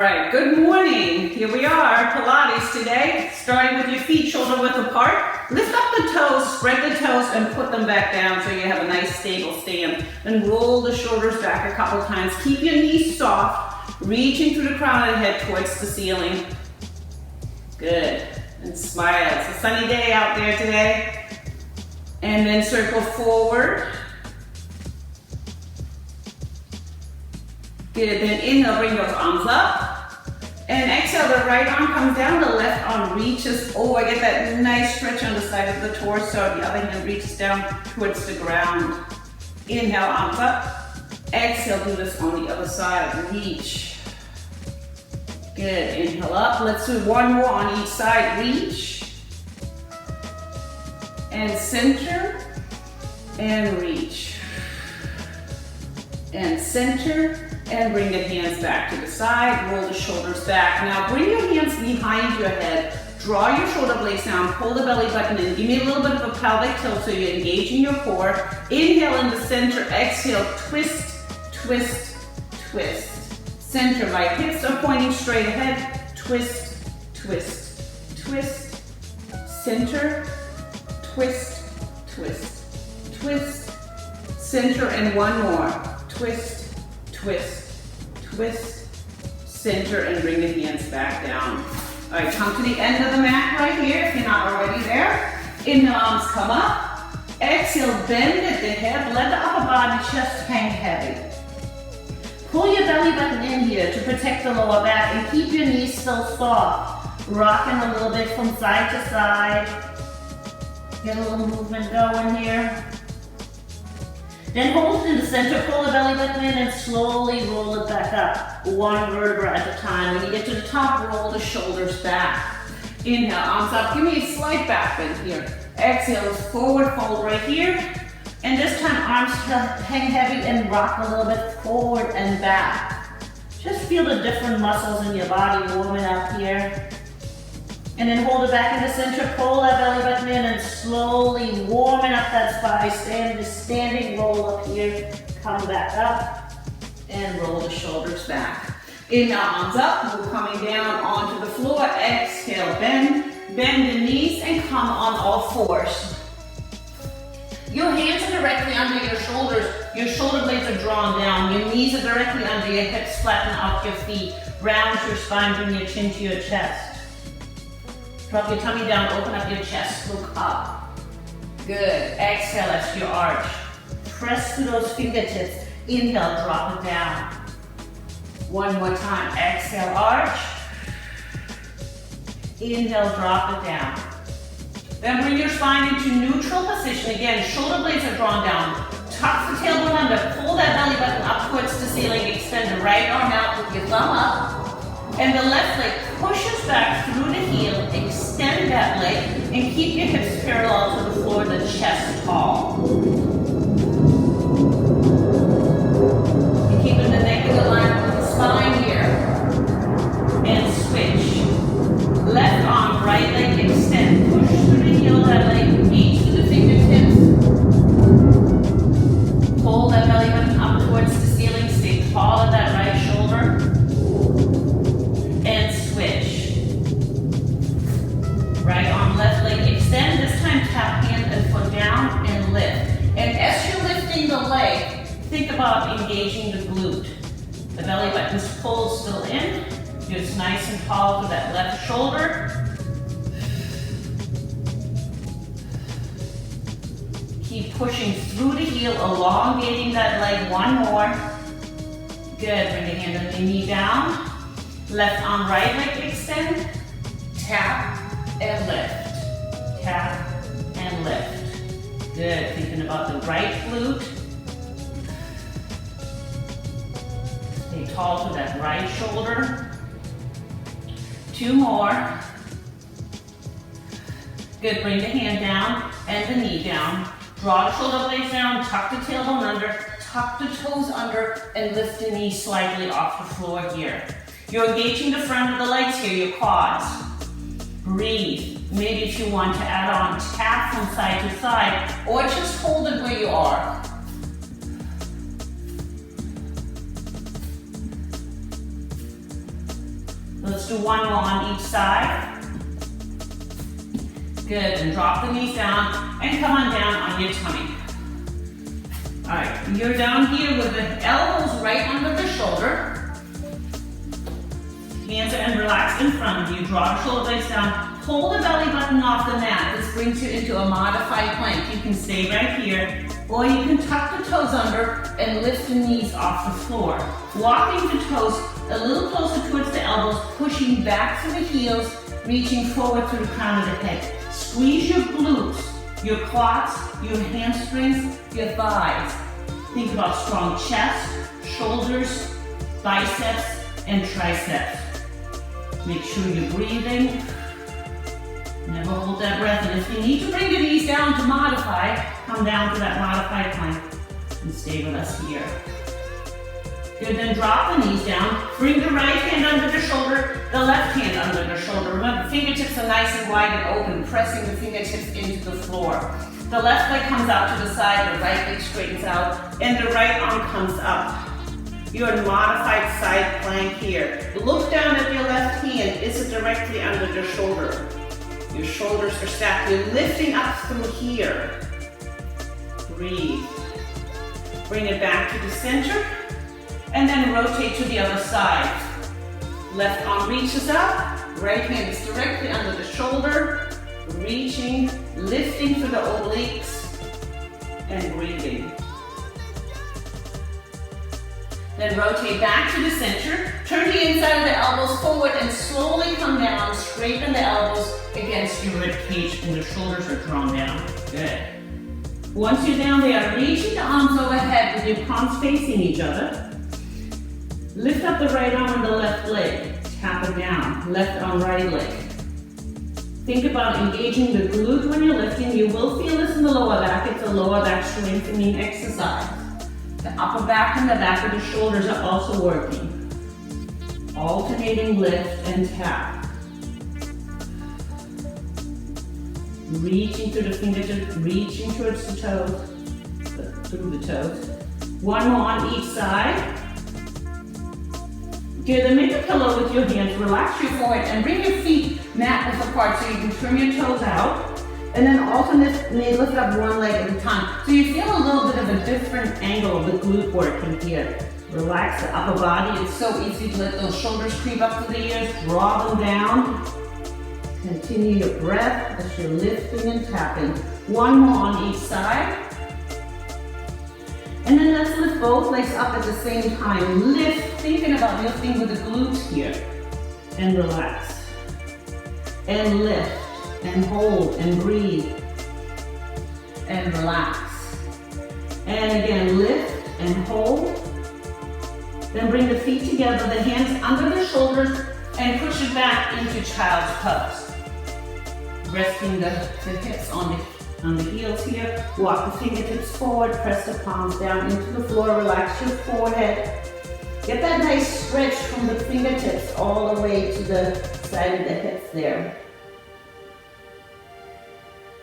All right, good morning. Here we are, Pilates today. Starting with your feet shoulder width apart. Lift up the toes, spread the toes, and put them back down so you have a nice stable stand. Then roll the shoulders back a couple times. Keep your knees soft, reaching through the crown of the head towards the ceiling. Good. And smile. It's a sunny day out there today. And then circle forward. Good. Then inhale, bring those arms up. And exhale, the right arm comes down, the left arm reaches over. Get that nice stretch on the side of the torso. The other hand reaches down towards the ground. Inhale, arms up. Exhale, do this on the other side. Reach. Good. Inhale up. Let's do one more on each side. Reach. And center. And reach. And center. And bring the hands back to the side, roll the shoulders back. Now bring your hands behind your head, draw your shoulder blades down, pull the belly button in, give me a little bit of a pelvic tilt so you're engaging your core. Inhale in the center, exhale, twist, twist, twist. Center, right hips are pointing straight ahead, twist, twist, twist. Center, twist, twist, twist. Center, and one more, twist, twist, twist, center, and bring the hands back down. All right, come to the end of the mat right here if you're not already there. Inhale, arms come up. Exhale, bend at the hip, let the upper body, chest hang heavy. Pull your belly button in here to protect the lower back and keep your knees still soft. Rocking a little bit from side to side. Get a little movement going here. Then hold it in the center, pull the belly button in and slowly roll it back up. One vertebra at a time. When you get to the top, roll the shoulders back. Inhale, arms up. Give me a slight back bend here. Exhale, forward fold right here. And this time, arms hang heavy and rock a little bit forward and back. Just feel the different muscles in your body warming up here. And then hold it back in the center, pull that belly button in and slowly warming up that spine. Standing roll up here, come back up and roll the shoulders back. Inhale, arms up, we're coming down onto the floor. Exhale, bend the knees and come on all fours. Your hands are directly under your shoulders. Your shoulder blades are drawn down. Your knees are directly under your hips, flatten out your feet. Round your spine, bring your chin to your chest. Drop your tummy down, open up your chest, look up. Good. Exhale as you arch. Press through those fingertips. Inhale, drop it down. One more time. Exhale, arch. Inhale, drop it down. Then bring your spine into neutral position. Again, shoulder blades are drawn down. Tuck the tailbone under. Pull that belly button up towards the ceiling. Extend the right arm out with your thumb up. And the left leg pushes back through the heel, extend that leg, and keep your hips parallel to the floor, the chest tall. And keeping the neck in line with the spine here. And switch. Left arm, right leg, extend. Push through the heel of that leg, reach through the fingertips. Pull that belly button up towards the ceiling, stay tall at that right shoulder. Right arm, left leg, extend. This time tap hand and foot down and lift. And as you're lifting the leg, think about engaging the glute. The belly button's pulled still in. It's nice and tall to that left shoulder. Keep pushing through the heel, elongating that leg. One more. Good. Bring the hand and the knee down. Left arm, right leg, extend. Tap. And lift. Tap and lift. Good. Thinking about the right glute. Stay tall to that right shoulder. Two more. Good. Bring the hand down and the knee down. Draw the shoulder blades down. Tuck the tailbone under. Tuck the toes under and lift the knee slightly off the floor here. You're engaging the front of the legs here, your quads. Breathe. Maybe if you want to add on, tap from side to side, or just hold it where you are. Let's do one more on each side. Good, and drop the knees down and come on down on your tummy. All right, you're down here with the elbows right under the shoulder. Hands are relaxed in front of you. Draw the shoulder blades down. Pull the belly button off the mat. This brings you into a modified plank. You can stay right here, or you can tuck the toes under and lift the knees off the floor. Walking the toes a little closer towards the elbows, pushing back to the heels, reaching forward to the crown of the head. Squeeze your glutes, your quads, your hamstrings, your thighs. Think about strong chest, shoulders, biceps, and triceps. Make sure you're breathing. Never hold that breath. And if you need to bring the knees down to modify, come down to that modified plank and stay with us here. Good, then drop the knees down. Bring the right hand under the shoulder, the left hand under the shoulder. Remember, fingertips are nice and wide and open, pressing the fingertips into the floor. The left leg comes out to the side, the right leg straightens out, and the right arm comes up. You're in modified side plank here. Look down at your left hand. Is it directly under the shoulder? Your shoulders are stacked. You're lifting up through here. Breathe. Bring it back to the center. And then rotate to the other side. Left arm reaches up. Right hand is directly under the shoulder. Reaching, lifting through the obliques. And breathing. Then rotate back to the center. Turn the inside of the elbows forward and slowly come down. Straighten the elbows against your rib cage and the shoulders are drawn down. Good. Once you're down there, reaching the arms overhead with your palms facing each other. Lift up the right arm and the left leg. Tap it down. Left arm, right leg. Think about engaging the glute when you're lifting. You will feel this in the lower back. It's a lower back strengthening exercise. The upper back and the back of the shoulders are also working. Alternating lift and tap. Reaching through the fingertips, reaching towards the toes, through the toes. One more on each side. Good, then make a pillow with your hands. Relax your forehead and bring your feet mat width apart so you can trim your toes out. And then alternately lift up one leg at a time. So you feel a little bit of a different angle of the glute working here. Relax the upper body. It's so easy to let those shoulders creep up to the ears. Draw them down. Continue your breath as you're lifting and tapping. One more on each side. And then let's lift both legs up at the same time. Lift, thinking about lifting with the glutes here. And relax. And lift. And hold and breathe and relax. And again, lift and hold. Then bring the feet together, the hands under the shoulders, and push it back into child's pose. Resting the hips on the heels here. Walk the fingertips forward, press the palms down into the floor, relax your forehead. Get that nice stretch from the fingertips all the way to the side of the hips there.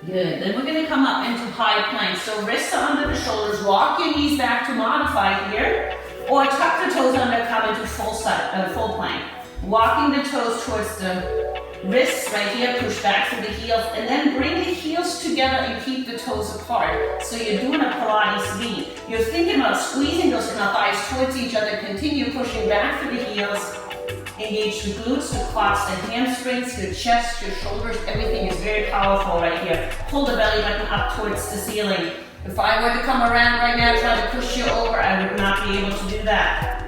Good, then we're going to come up into high plank. So wrists are under the shoulders, walk your knees back to modify here, or tuck the toes under, come into full plank. Walking the toes towards the wrists right here, push back through the heels, and then bring the heels together and keep the toes apart. So you're doing a Pilates V. You're thinking about squeezing those inner thighs towards each other, continue pushing back through the heels. Engage the glutes, the quads, the hamstrings, your chest, your shoulders. Everything is very powerful right here. Pull the belly button up towards the ceiling. If I were to come around right now, try to push you over, I would not be able to do that.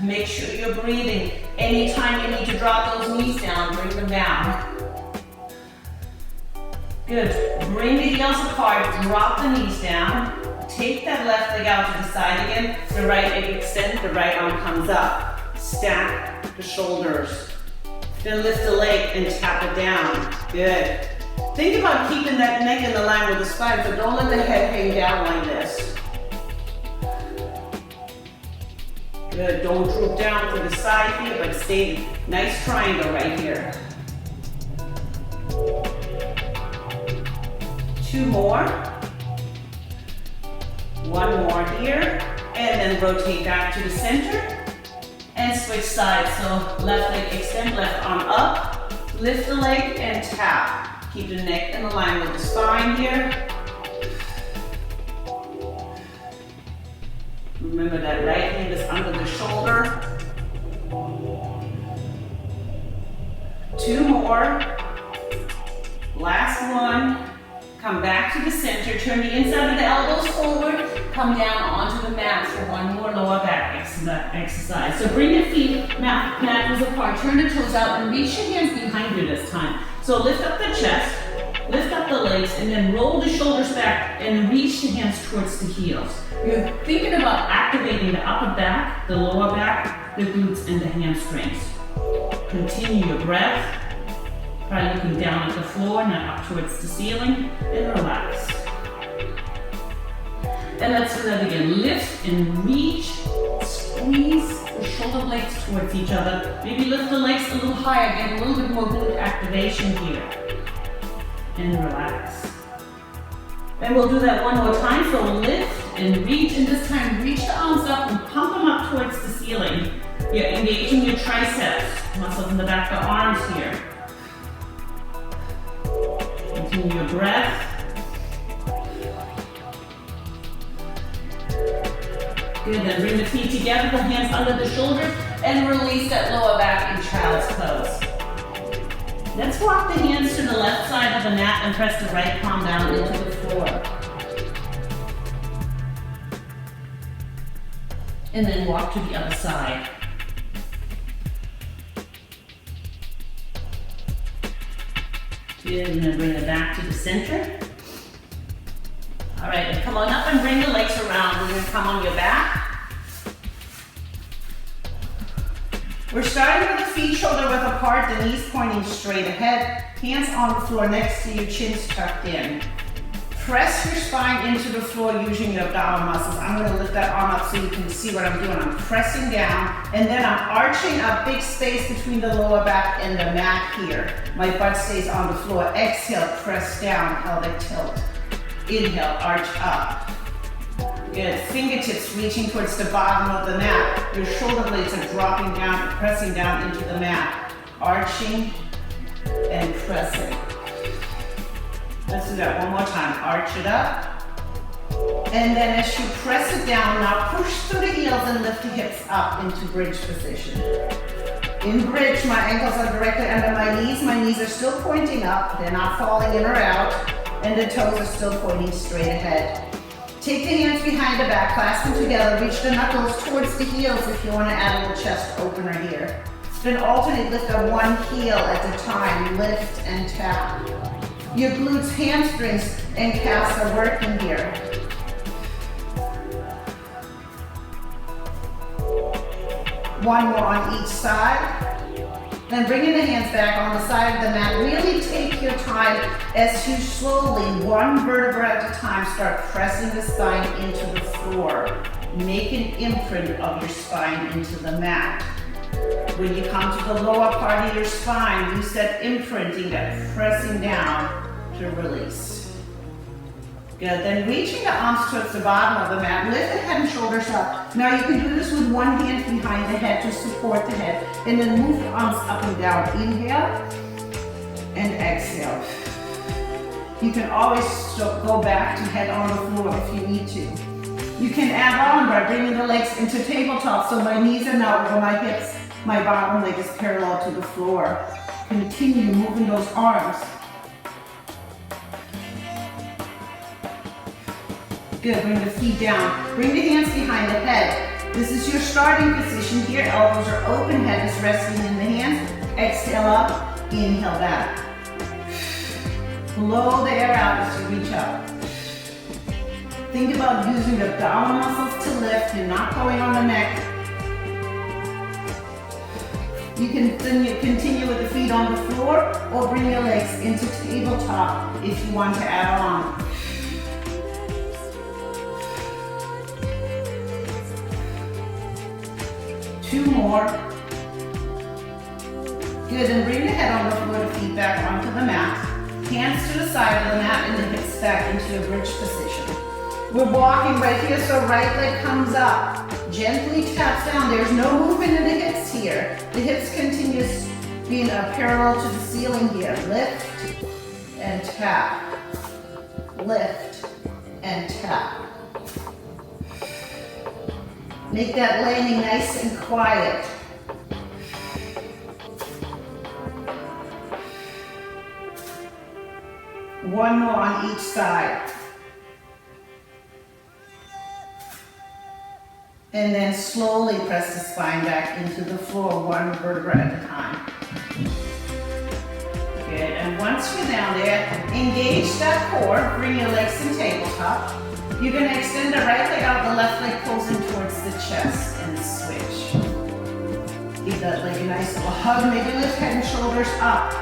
Make sure you're breathing. Anytime you need to drop those knees down, bring them down. Good. Bring the heels apart, drop the knees down. Take that left leg out to the side again. The right leg extends, the right arm comes up. Stack the shoulders. Then lift the leg and tap it down. Good. Think about keeping that neck in line with the spine, so don't let the head hang down like this. Good. Don't droop down to the side here, but stay nice triangle right here. 2 more. 1 more here. And then rotate back to the center. and switch sides. So left leg extend, left arm up, lift the leg and tap. Keep the neck in line with the spine here. Remember that right hand is under the shoulder. 2 more. Last one. Come back to the center. Turn the inside of the elbows forward. Come down onto the mat for one more lower back exercise. So bring your feet mat apart. Turn the toes out and reach your hands behind you this time. So lift up the chest, lift up the legs, and then roll the shoulders back and reach the hands towards the heels. You're thinking about activating the upper back, the lower back, the glutes, and the hamstrings. Continue your breath. Try looking down at the floor, not up towards the ceiling, and relax. And let's do that again. Lift and reach, squeeze the shoulder blades towards each other. Maybe lift the legs a little higher, get a little bit more glute activation here. And relax. And we'll do that one more time. So lift and reach, and this time reach the arms up and pump them up towards the ceiling. You're engaging your triceps, muscles in the back of the arms here. Continue your breath. Good, then bring the feet together, the hands under the shoulders, and release that lower back in child's pose. Let's walk the hands to the left side of the mat and press the right palm down into the floor. And then walk to the other side. Good, and then bring it back to the center. All right, and come on up and bring the legs around. We're gonna come on your back. We're starting with the feet shoulder width apart, the knees pointing straight ahead, hands on the floor next to you, chins tucked in. Press your spine into the floor using your abdominal muscles. I'm gonna lift that arm up so you can see what I'm doing. I'm pressing down, and then I'm arching up, big space between the lower back and the mat here. My butt stays on the floor. Exhale, press down, pelvic tilt. Inhale, arch up. Good, fingertips reaching towards the bottom of the mat. Your shoulder blades are dropping down, pressing down into the mat. Arching and pressing. Let's do that one more time. Arch it up. And then as you press it down, now push through the heels and lift the hips up into bridge position. In bridge, my ankles are directly under my knees. My knees are still pointing up. They're not falling in or out. And the toes are still pointing straight ahead. Take the hands behind the back, clasp them together, reach the knuckles towards the heels if you want to add a little chest opener here. Then alternate, lift up one heel at a time, lift and tap. Your glutes, hamstrings, and calves are working here. One more on each side. Then bringing the hands back on the side of the mat. Really take your time as you slowly, one vertebra at a time, start pressing the spine into the floor. Make an imprint of your spine into the mat. When you come to the lower part of your spine, use that imprinting, that pressing down to release. Good, then reaching the arms towards the bottom of the mat, lift the head and shoulders up. Now you can do this with one hand behind the head to support the head, and then move the arms up and down. Inhale and exhale. You can always go back to head on the floor if you need to. You can add on by bringing the legs into tabletop, so my knees are now over my hips, my bottom leg is parallel to the floor. Continue moving those arms. Good, bring the feet down. Bring the hands behind the head. This is your starting position here. Elbows are open, head is resting in the hands. Exhale up, inhale back. Blow the air out as you reach up. Think about using the abdominal muscles to lift. You're not going on the neck. You can continue with the feet on the floor or bring your legs into tabletop if you want to add on. Two more. Good, and bring the head on the floor, the feet back onto the mat. Hands to the side of the mat and the hips back into your bridge position. We're walking right here, so right leg comes up. Gently taps down. There's no movement in the hips here. The hips continue being parallel to the ceiling here. Lift and tap. Lift and tap. Make that landing nice and quiet. One more on each side. And then slowly press the spine back into the floor, one vertebra at a time. Good, and once you're down there, engage that core, bring your legs in tabletop. You're gonna extend the right leg out, the left leg pulls in towards the chest and switch. Give that leg a nice little hug, maybe lift head and shoulders up.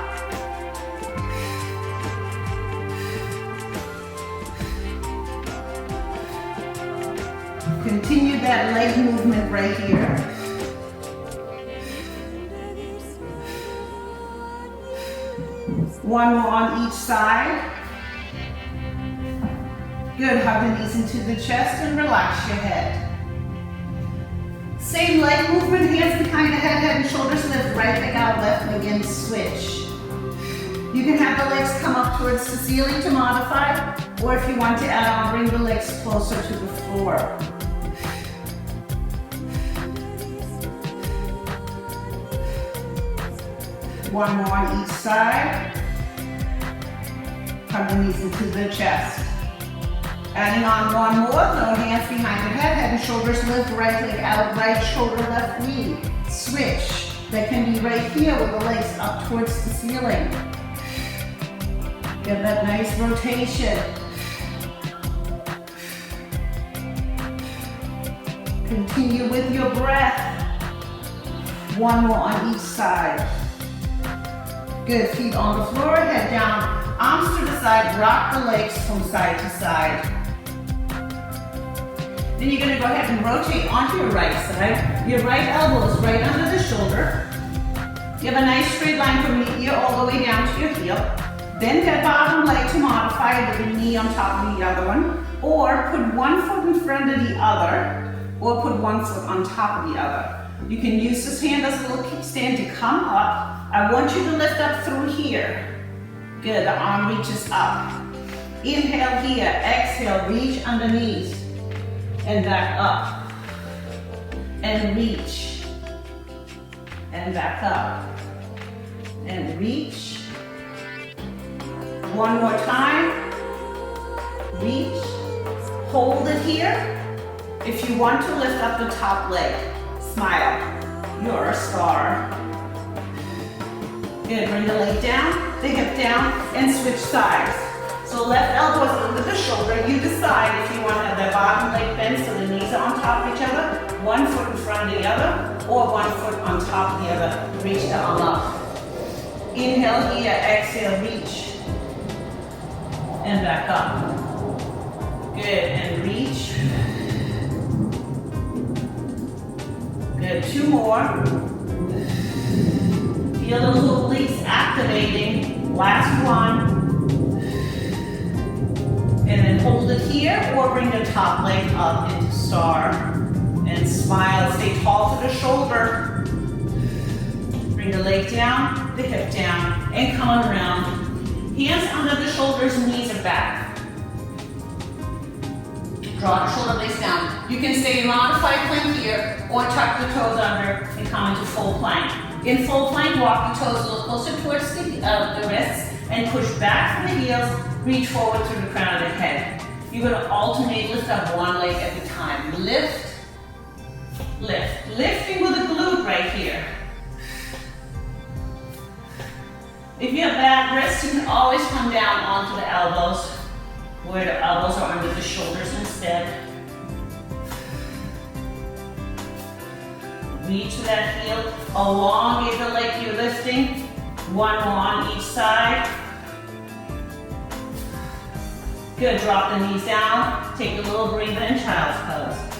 Continue that leg movement right here. One more on each side. Good, hug the knees into the chest and relax your head. Same leg movement, hands behind the head, head and shoulders lift, right leg out, left leg in, switch. You can have the legs come up towards the ceiling to modify, or if you want to add on, bring the legs closer to the floor. One more on each side. Hug the knees into the chest. Adding on one more, no hands behind the head, head and shoulders lift, right leg out, right shoulder, left knee. Switch. That can be right here with the legs up towards the ceiling. Get that nice rotation. Continue with your breath. One more on each side. Good, feet on the floor, head down, arms to the side, rock the legs from side to side. Then you're gonna go ahead and rotate onto your right side. Your right elbow is right under the shoulder. You have a nice straight line from your ear all the way down to your heel. Bend that bottom leg to modify with the knee on top of the other one, or put one foot in front of the other, or put one foot on top of the other. You can use this hand as a little kickstand to come up. I want you to lift up through here. Good, the arm reaches up. Inhale here, exhale, reach underneath. And back up. And reach. And back up. And reach. One more time. Reach. Hold it here. If you want to lift up the top leg, smile. You're a star. Good, bring the leg down, the hip down, and switch sides. So left elbow is under the shoulder. You decide if you want to have the bottom leg bent so the knees are on top of each other, one foot in front of the other, or one foot on top of the other. Reach the arm up. Inhale here, exhale, reach. And back up. Good, and reach. Good, two more. Feel those obliques activating. Last one. And then hold it here or bring the top leg up into star. And smile, stay tall to the shoulder. Bring the leg down, the hip down, and come on around. Hands under the shoulders, knees are back. Draw the shoulder blades down. You can stay in modified plank here or tuck the toes under and come into full plank. In full plank, walk the toes a little closer towards the wrists and push back from the heels, reach forward through the crown of the head. You're going to alternate, lift up one leg at a time. Lift, lift. Lifting with a glute right here. If you have bad wrists, you can always come down onto the elbows, where the elbows are under the shoulders instead. Reach to that heel, elongate the leg you're lifting. One more on each side. Good, drop the knees down. Take a little breather in child's pose.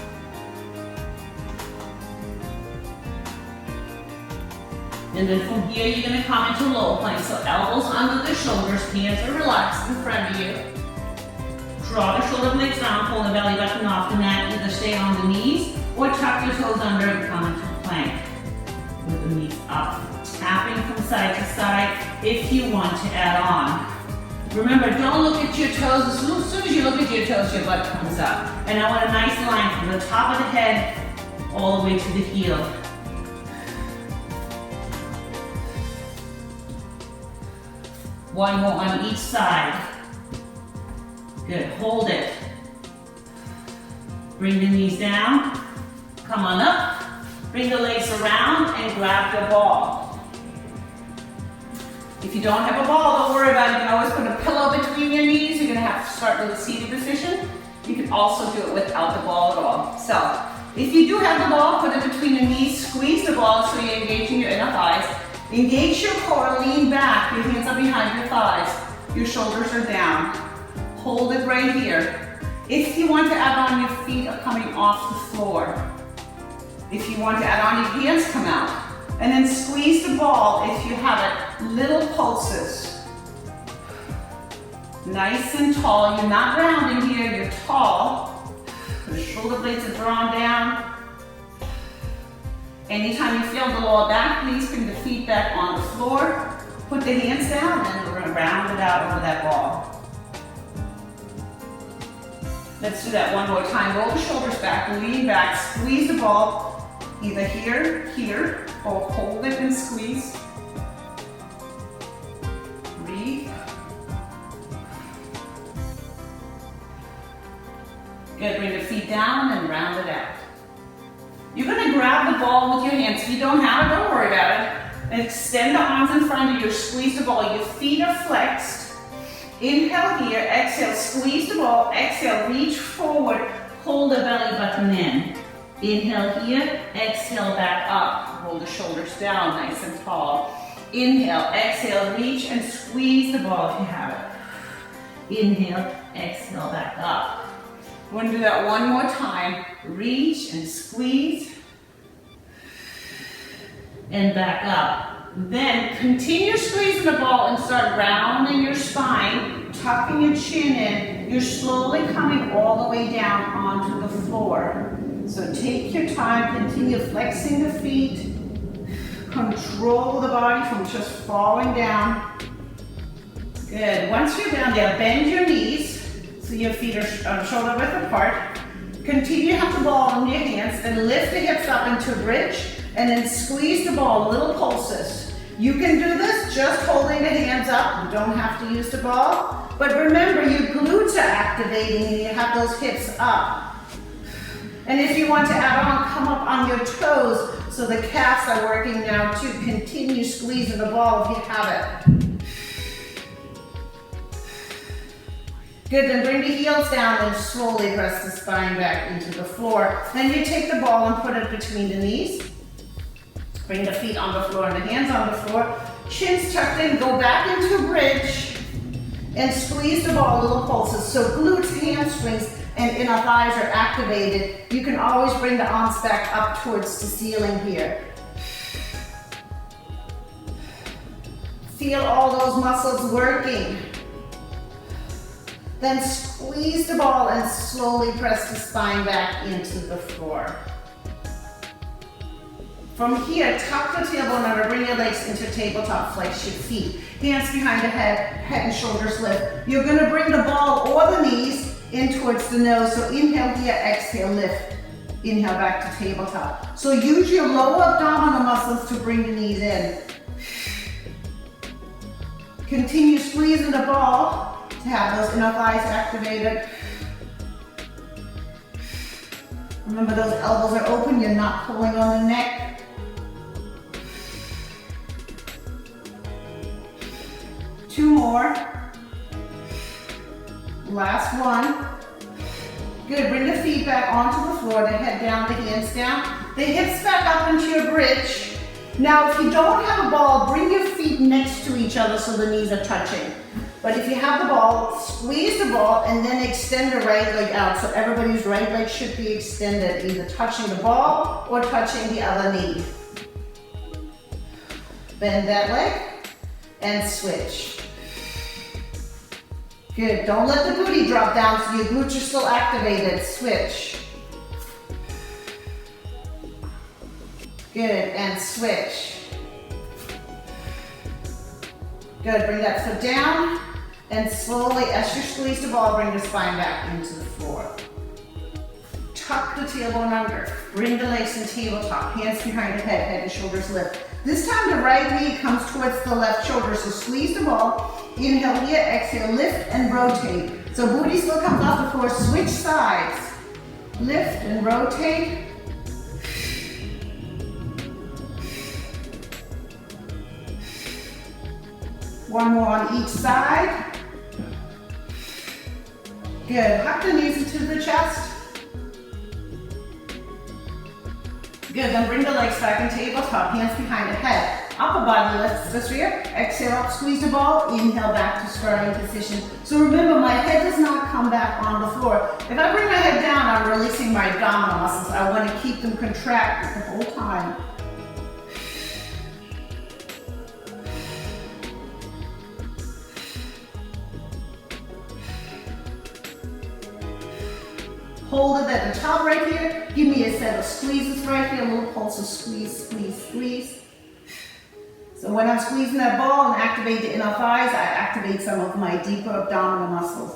And then from here, you're gonna come into low plank. So elbows under the shoulders, hands are relaxed in front of you. Draw the shoulder blades down, pull the belly button off the mat. Either stay on the knees or tuck your toes under and come into plank. With knees up. Tapping from side to side if you want to add on. Remember, don't look at your toes. As soon as you look at your toes, your butt comes up. And I want a nice line from the top of the head all the way to the heel. One more on each side. Good, hold it. Bring the knees down. Come on up. Bring the legs around and grab the ball. If you don't have a ball, don't worry about it. You can always put a pillow between your knees. You're gonna have to start with a seated position. You can also do it without the ball at all. So, if you do have the ball, put it between your knees, squeeze the ball so you're engaging your inner thighs. Engage your core, lean back, your hands are behind your thighs. Your shoulders are down. Hold it right here. If you want to add on, your feet are coming off the floor. If you want to add on, your hands come out. And then squeeze the ball if you have it. Little pulses. Nice and tall. You're not rounding here, you're tall. The shoulder blades are drawn down. Anytime you feel the lower back, please bring the feet back on the floor. Put the hands down and we're gonna round it out over that ball. Let's do that one more time. Roll the shoulders back, lean back, squeeze the ball. Either here, or hold it and squeeze. Breathe. Good, bring the feet down and round it out. You're gonna grab the ball with your hands. If you don't have it, don't worry about it. And extend the arms in front of you, squeeze the ball. Your feet are flexed. Inhale here, exhale, squeeze the ball. Exhale, reach forward, hold the belly button in. Inhale here, exhale back up. Roll the shoulders down, nice and tall. Inhale, exhale, reach and squeeze the ball if you have it. Inhale, exhale back up. We're gonna do that one more time. Reach and squeeze. And back up. Then continue squeezing the ball and start rounding your spine, tucking your chin in. You're slowly coming all the way down onto the floor. So take your time, continue flexing the feet. Control the body from just falling down. Good, once you're down there, bend your knees so your feet are shoulder width apart. Continue to have the ball in your hands, then lift the hips up into a bridge, and then squeeze the ball, little pulses. You can do this just holding the hands up. You don't have to use the ball. But remember, your glutes are activating and you have those hips up. And if you want to add on, come up on your toes so the calves are working now too. Continue squeezing the ball if you have it. Good, then bring the heels down and slowly press the spine back into the floor. Then you take the ball and put it between the knees. Bring the feet on the floor and the hands on the floor. Chins tucked in, go back into a bridge and squeeze the ball, little pulses. So glutes, hamstrings, and inner thighs are activated. You can always bring the arms back up towards the ceiling here. Feel all those muscles working. Then squeeze the ball and slowly press the spine back into the floor. From here, tuck the tailbone under, bring your legs into tabletop, flex your feet. Hands behind the head, head and shoulders lift. You're gonna bring the ball or the knees in towards the nose. So inhale here, exhale, lift. Inhale back to tabletop. So use your lower abdominal muscles to bring the knees in. Continue squeezing the ball to have those inner thighs activated. Remember, those elbows are open, you're not pulling on the neck. Two more. Last one. Good, bring the feet back onto the floor, the head down, the hands down, the hips back up into your bridge. Now, if you don't have a ball, bring your feet next to each other so the knees are touching. But if you have the ball, squeeze the ball and then extend the right leg out. So everybody's right leg should be extended, either touching the ball or touching the other knee. Bend that leg and switch. Good, don't let the booty drop down so your glutes are still activated. Switch. Good, and switch. Good, bring that foot down and slowly, as you squeeze the ball, bring the spine back into the floor. Tuck the tailbone under. Bring the legs in tabletop, hands behind the head, head and shoulders lift. This time the right knee comes towards the left shoulder, so squeeze the ball. Inhale here, exhale, lift and rotate. So booty still comes off the floor, switch sides. Lift and rotate. One more on each side. Good, hug the knees into the chest. Good, then bring the legs back in tabletop, hands behind the head. Upper body lifts the sphere. Exhale up, squeeze the ball. Inhale back to starting position. So remember, my head does not come back on the floor. If I bring my head down, I'm releasing my abdominal muscles. I want to keep them contracted the whole time. Hold it at the top right here. Give me a set of squeezes right here. A little pulse of squeeze, squeeze, squeeze. So when I'm squeezing that ball and activate the inner thighs, I activate some of my deeper abdominal muscles.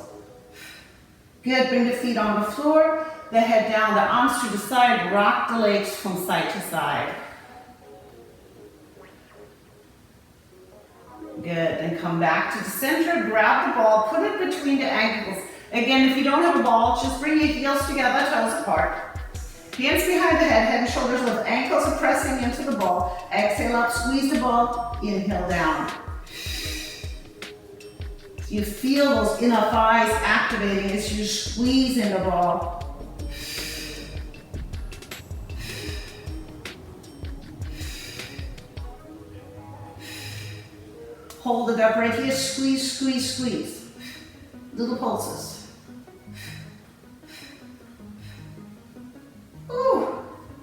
Good, bring the feet on the floor, the head down, the arms to the side, rock the legs from side to side. Good, then come back to the center, grab the ball, put it between the ankles. Again, if you don't have a ball, just bring your heels together, toes apart. Hands behind the head, head and shoulders lift, ankles are pressing into the ball. Exhale up, squeeze the ball, inhale down. You feel those inner thighs activating as you squeeze in the ball. Hold it up right here, squeeze, squeeze, squeeze. Little pulses. Ooh,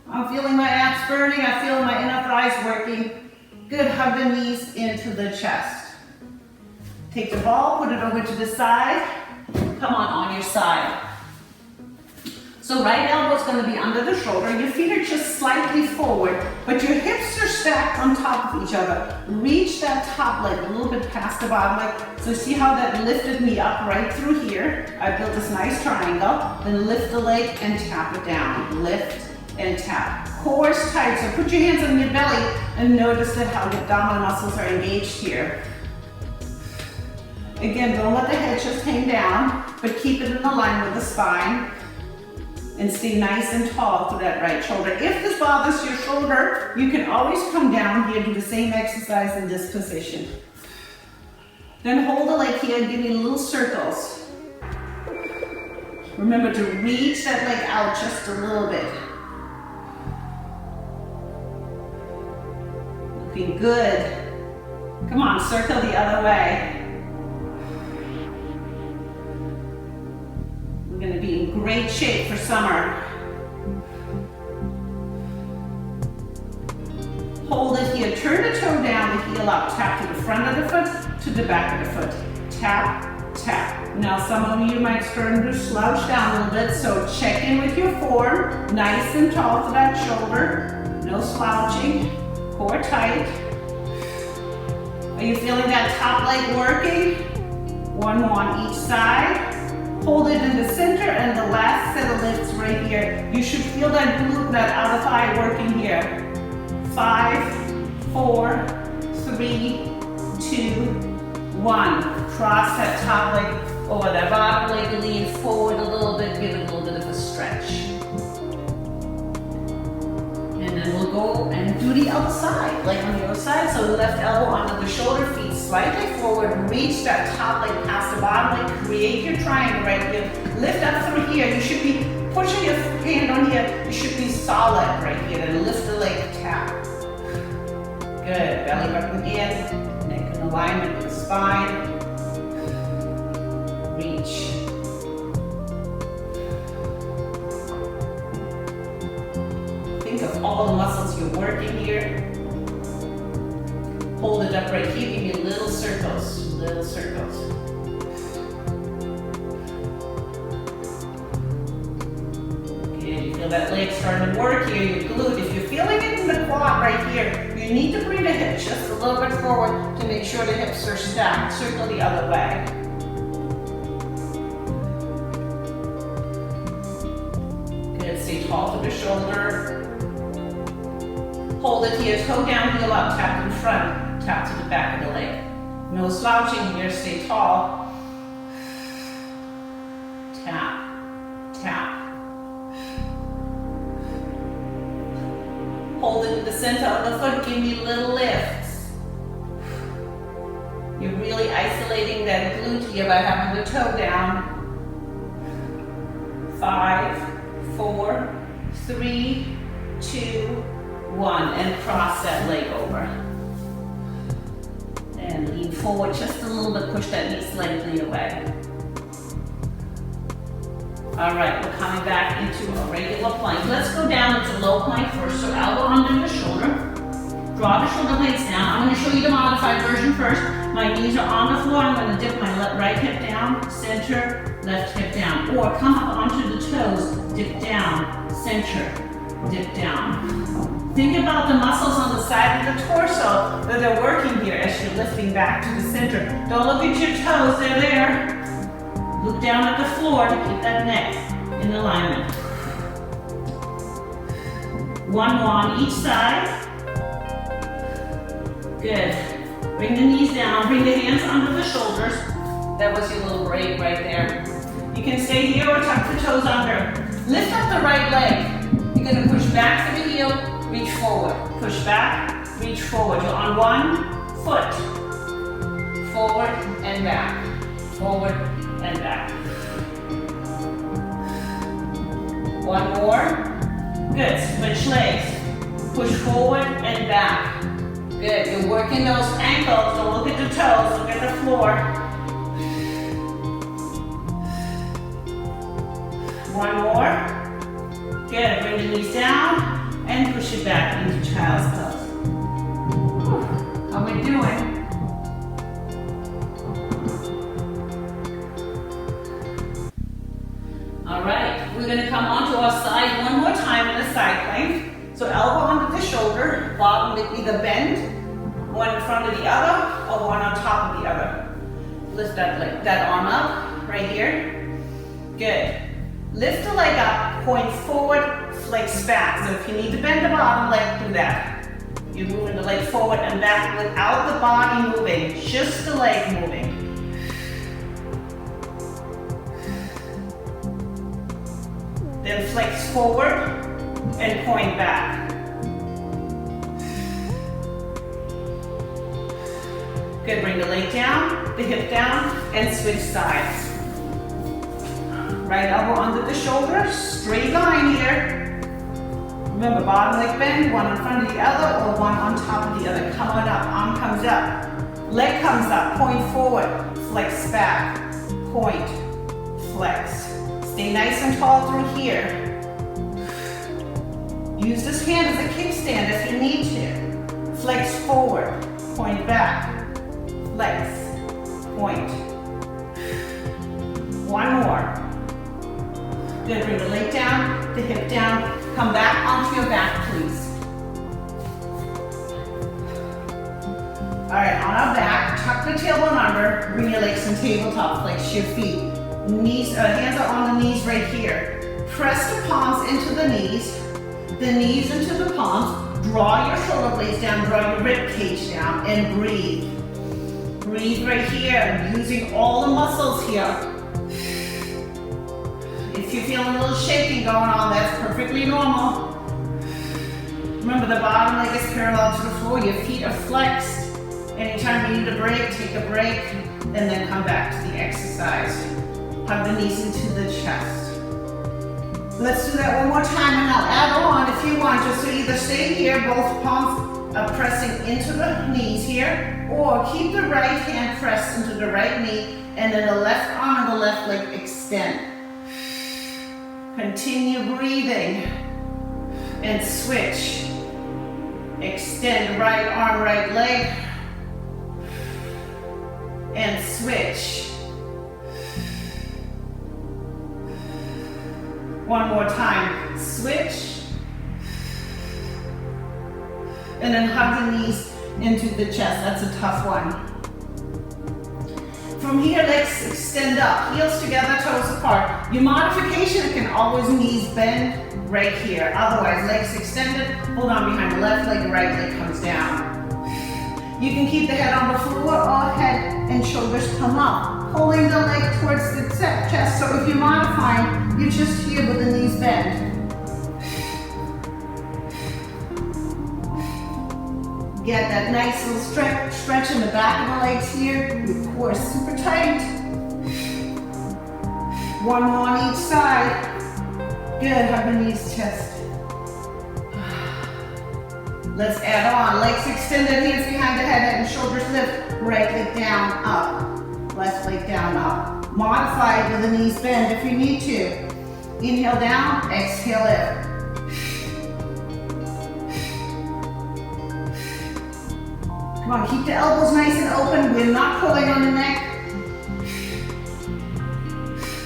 I'm feeling my abs burning, I feel my inner thighs working. Good, hug the knees into the chest. Take the ball, put it over to the side. Come on your side. So right elbow is going to be under the shoulder. Your feet are just slightly forward, but your hips are stacked on top of each other. Reach that top leg a little bit past the bottom leg. So see how that lifted me up right through here. I built this nice triangle. Then lift the leg and tap it down. Lift and tap. Core is tight, so put your hands on your belly and notice that how the abdominal muscles are engaged here. Again, don't let the head just hang down, but keep it in alignment with the spine. And stay nice and tall through that right shoulder. If this bothers your shoulder, you can always come down here, do the same exercise in this position. Then hold the leg here and give me little circles. Remember to reach that leg out just a little bit. Looking good. Come on, circle the other way. We're going to be in great shape for summer. Hold it here, turn the toe down, the heel up, tap to the front of the foot, to the back of the foot. Tap, tap. Now some of you might start to slouch down a little bit, so check in with your form, nice and tall to that shoulder, no slouching, core tight. Are you feeling that top leg working? One more on each side. Hold it in the center and the last set of lifts right here. You should feel that glute, that outer thigh working here. 5, 4, 3, 2, 1. Cross that top leg over that bottom leg, lean forward a little bit, give it a little bit of a stretch. And then we'll go and do the other side, like on the other side. So left elbow under the shoulder, feet slightly forward, reach that top leg past the bottom leg, create your triangle right here. Lift up through here. You should be pushing your hand on here. You should be solid right here. And lift the leg, tap. Good, belly button in, neck in alignment with the spine. Reach. Think of all the muscles you're working here. Hold it up right here, give me little circles, little circles. Okay, you feel that leg starting to work here, your glute. If you're feeling it in the quad right here, You need to bring the hips just a little bit forward to make sure the hips are stacked. Circle the other way. Good, stay tall to the shoulder. Hold it here, toe down, heel up, tap to the front, tap to the back of the leg. No slouching here, stay tall. Tap, tap. Hold it in the center of the foot, give me little lifts. You're really isolating that glute here by having the toe down. 5, 4, 3, 2, 1, and cross that leg over. And lean forward just a little bit, push that knee slightly away. All right, we're coming back into a regular plank. Let's go down into low plank first. So elbow under the shoulder. Draw the shoulder blades down. I'm going to show you the modified version first. My knees are on the floor. I'm going to dip my right hip down, center, left hip down. Or come up onto the toes, dip down, center, dip down. Think about the muscles on the side of the torso that are working here as you're lifting back to the center. Don't look at your toes, they're there. Look down at the floor to keep that neck in alignment. 1 more on each side. Good. Bring the knees down, bring the hands under the shoulders. That was your little break right there. You can stay here or tuck the toes under. Lift up the right leg. You're going to push back to the heel, reach forward. Push back, reach forward. You're on one foot. Forward and back. Forward and back. 1 more. Good. Switch legs. Push forward and back. Good. You're working those ankles. Don't look at the toes. Look at the floor. 1 more. Good. Bring the knees down and push it back into child's pose. How we doing? Alright, we're going to come onto our side one more time in a side plank. So elbow under the shoulder, bottom would be the bend, one in front of the other or one on top of the other. Lift that arm up right here. Good. Lift the leg up, point forward, flex back. So if you need to bend the bottom leg, do that. You're moving the leg forward and back without the body moving, just the leg moving. Then flex forward and point back. Good, bring the leg down, the hip down, and switch sides. Right elbow under the shoulder, straight line here. Remember, bottom leg bend, one in front of the other or one on top of the other. Coming up, arm comes up, leg comes up, point forward, flex back, point, flex. Stay nice and tall through here. Use this hand as a kickstand if you need to. Flex forward, point back, flex, point. 1 more. Good, bring the leg down, the hip down. Come back onto your back, please. All right, on our back, tuck the tailbone under, bring your legs in tabletop, flex your feet. Hands are on the knees right here. Press the palms into the knees into the palms. Draw your shoulder blades down, draw your rib cage down, and breathe. Breathe right here, using all the muscles here. If you're feeling a little shaking going on, that's perfectly normal. Remember, the bottom leg is parallel to the floor, your feet are flexed. Anytime you need a break, take a break, and then come back to the exercise. Hug the knees into the chest. Let's do that one more time, and I'll add on if you want to. So either stay here, both palms are pressing into the knees here, or keep the right hand pressed into the right knee, and then the left arm and the left leg extend. Continue breathing, and switch. Extend right arm, right leg, and switch. One more time, switch. And and then hug the knees into the chest. That's a tough one. From here, legs extend up, heels together, toes apart. Your modification can always knees bend right here. Otherwise, legs extended, hold on behind the left leg, right leg comes down. You can keep the head on the floor or head and shoulders come up, holding the leg towards the chest. So if you're modifying, you're just here with the knees bent. Get that nice little stretch in the back of the legs here. Your core is super tight. One more on each side. Good, hug the knees, chest. Let's add on. Legs extended, hands behind the head and shoulders lift. Right leg down, up. Left leg down, up. Modify it with the knees bend if you need to. Inhale down, exhale lift. Come on, keep the elbows nice and open. We're not pulling on the neck.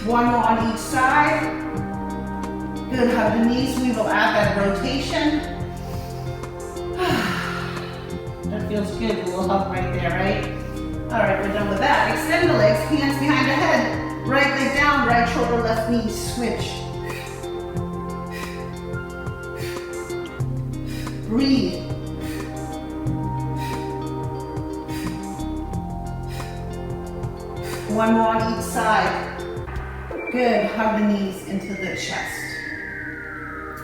One more on each side. Good, hug the knees. We will add that rotation. That feels good, a little hug right there, right? All right, we're done with that. Extend the legs, hands behind the head. Right leg down, right shoulder, left knee, switch. Breathe. One more on each side. Good, hug the knees into the chest.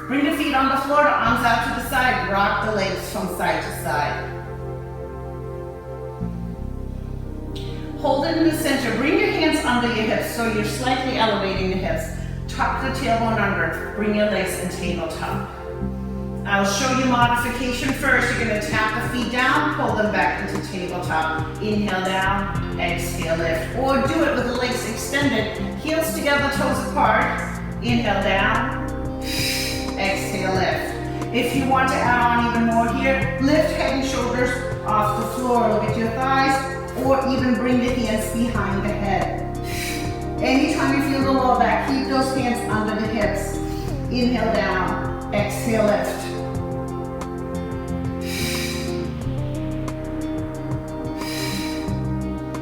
Bring the feet on the floor, the arms out to the side, rock the legs from side to side. Hold it in the center, bring your hands under your hips so you're slightly elevating the hips. Tuck the tailbone under, bring your legs in tabletop. I'll show you modification first. You're gonna tap the feet down, pull them back into tabletop. Inhale down, exhale lift. Or do it with the legs extended, heels together, toes apart. Inhale down, exhale lift. If you want to add on even more here, lift head and shoulders off the floor. Look at your thighs, or even bring the hands behind the head. Anytime you feel the lower back, keep those hands under the hips. Inhale down, exhale lift.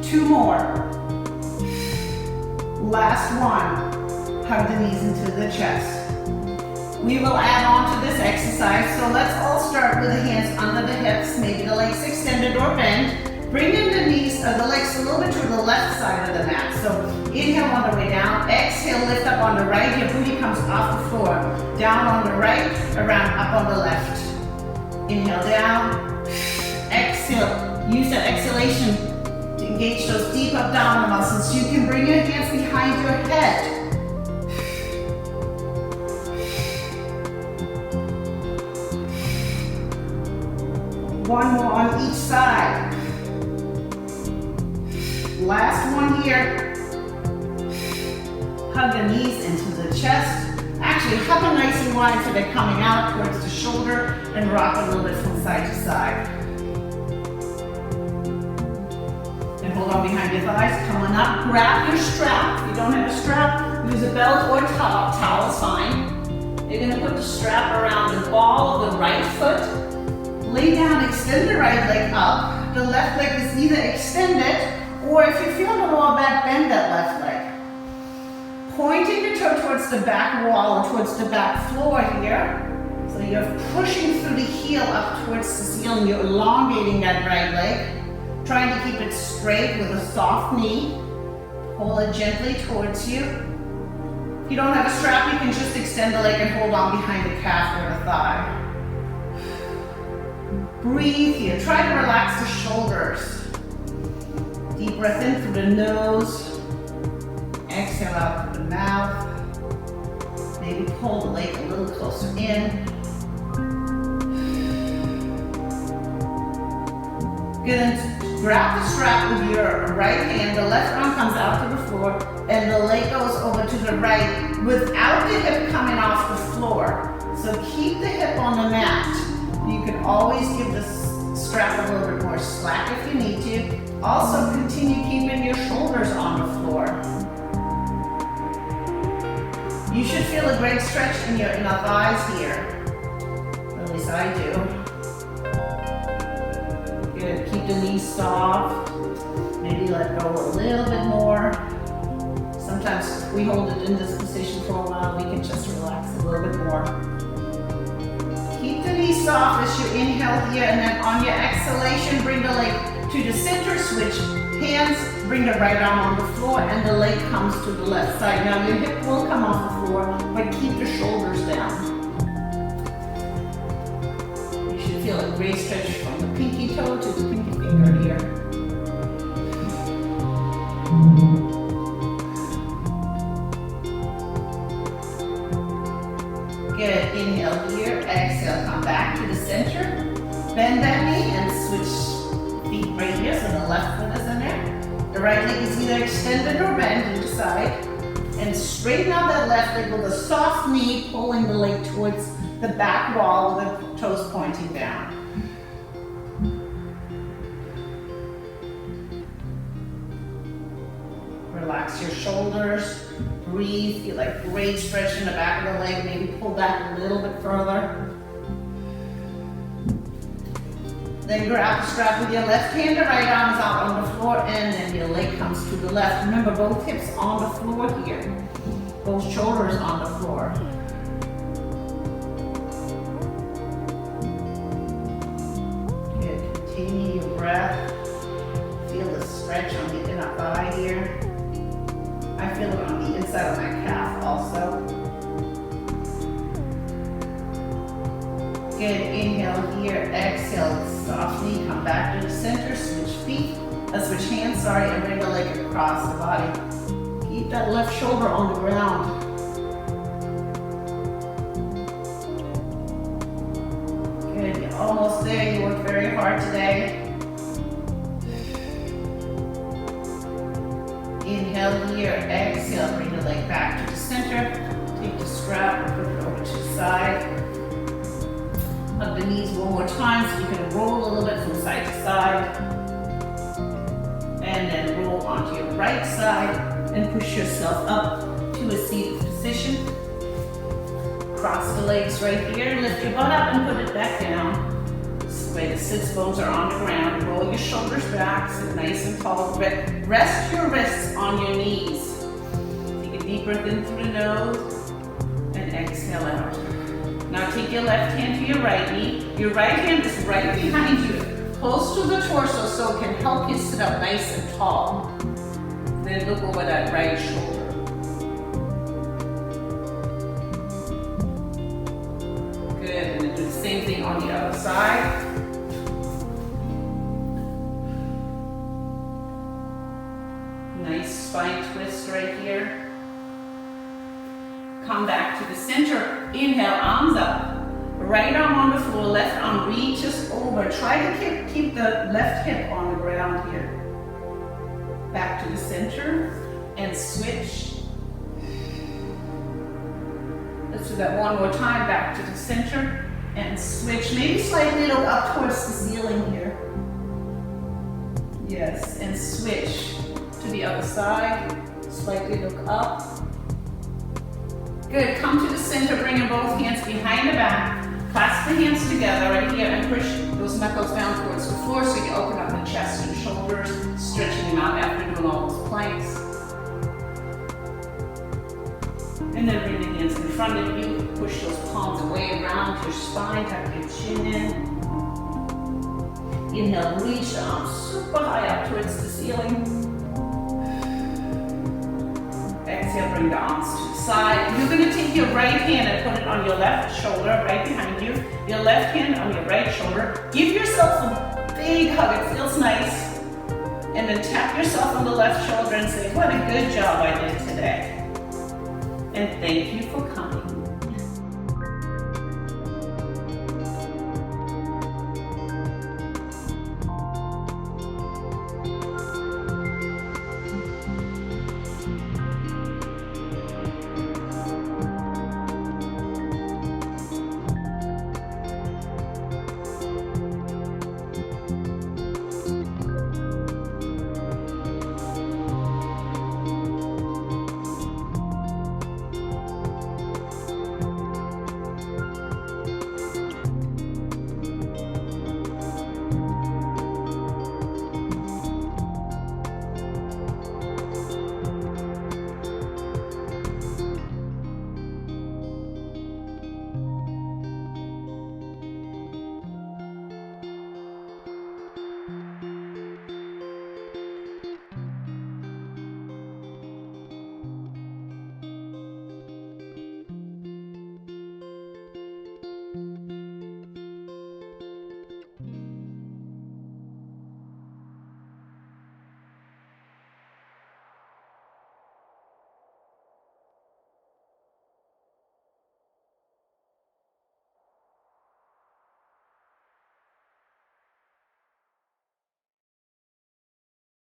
Two more. Last one. Hug the knees into the chest. We will add on to this exercise, so let's all start with the hands under the hips, maybe the legs extended or bent. Bring in the knees, the legs a little bit to the left side of the mat. So inhale on the way down, exhale, lift up on the right, your booty comes off the floor. Down on the right, around up on the left. Inhale down, exhale. Use that exhalation to engage those deep abdominal muscles. You can bring your hands behind your head. One more on each side. Last one here. Hug the knees into the chest. Actually, hug them nice and wide so they're coming out towards the shoulder and rock a little bit from side to side. And hold on behind your thighs. Come on up. Grab your strap. If you don't have a strap, use a belt or towel. Towel is fine. You're going to put the strap around the ball of the right foot. Lay down, extend the right leg up. The left leg is either extended, or if you feel the lower back, bend that left leg. Pointing the toe towards the back wall or towards the back floor here. So you're pushing through the heel up towards the ceiling. You're elongating that right leg. Trying to keep it straight with a soft knee. Pull it gently towards you. If you don't have a strap, you can just extend the leg and hold on behind the calf or the thigh. Breathe here. Try to relax the shoulders. Deep breath in through the nose. Exhale out through the mouth. Maybe pull the leg a little closer in. Good. And grab the strap with your right hand. The left arm comes out to the floor, and the leg goes over to the right without the hip coming off the floor. So keep the hip on the mat. You can always give the strap a little bit more slack if you need to. Also, continue keeping your shoulders on the floor. You should feel a great stretch in your inner thighs here. At least I do. keep the knees soft. Maybe let go a little bit more. Sometimes if we hold it in this position for a while, we can just relax a little bit more. Keep the knees soft as you inhale here, and then on your exhalation, bring the leg to the center, switch hands, bring the right arm on the floor, and the leg comes to the left side. Now your hip will come off the floor, but keep the shoulders down. You should feel a great stretch from the pinky toe to the pinky finger here. Good, inhale here, exhale, come back to the center. Bend that knee and switch feet right here, so the left foot is in there. The right leg is either extended or bent to the side. And straighten out that left leg with a soft knee, pulling the leg towards the back wall with the toes pointing down. Relax your shoulders, breathe, feel like great stretch in the back of the leg, maybe pull back a little bit further. Then grab the strap with your left hand, the right arm is out on the floor, and then your leg comes to the left. Remember, both hips on the floor here, both shoulders on the floor. Good, continue your breath. Feel the stretch on the inner thigh here. I feel it on the inside of my calf also. Good, inhale here, exhale, softly come back to the center, switch feet, switch hands, and bring the leg across the body. Keep that left shoulder on the ground. Good, you're almost there, you worked very hard today. Inhale here, exhale, bring the leg back to the center. Take the strap and put it over to the side. Hug the knees one more time so you can roll a little bit from side to side. And then roll onto your right side and push yourself up to a seated position. Cross the legs right here, lift your butt up and put it back down. This way the sits bones are on the ground. Roll your shoulders back, sit nice and tall. Rest your wrists on your knees. Take a deep breath in through the nose and exhale out. Now take your left hand to your right knee. Your right hand is right behind you, close to the torso so it can help you sit up nice and tall. Then look over that right shoulder. Good, and then do the same thing on the other side. Nice spine twist right here. Come back to the center. Inhale, arms up. Right arm on the floor, left arm reaches over. Try to keep the left hip on the ground here. Back to the center and switch. Let's do that one more time. Back to the center and switch. Maybe slightly look up towards the ceiling here. Yes, and switch to the other side. Slightly look up. Good, come to the center, bringing both hands behind the back. Clasp the hands together right here and push those knuckles down towards the floor so you open up the chest and shoulders, stretching them out after doing all those planks. And then bring the hands in front of you, push those palms away around your spine, tuck your chin in. Inhale, reach the arms super high up towards the ceiling. Exhale, bring the arms to the side. You're going to take your right hand and put it on your left shoulder, right behind you. Your left hand on your right shoulder. Give yourself a big hug. It feels nice. And then tap yourself on the left shoulder and say, what a good job I did today. And thank you for coming.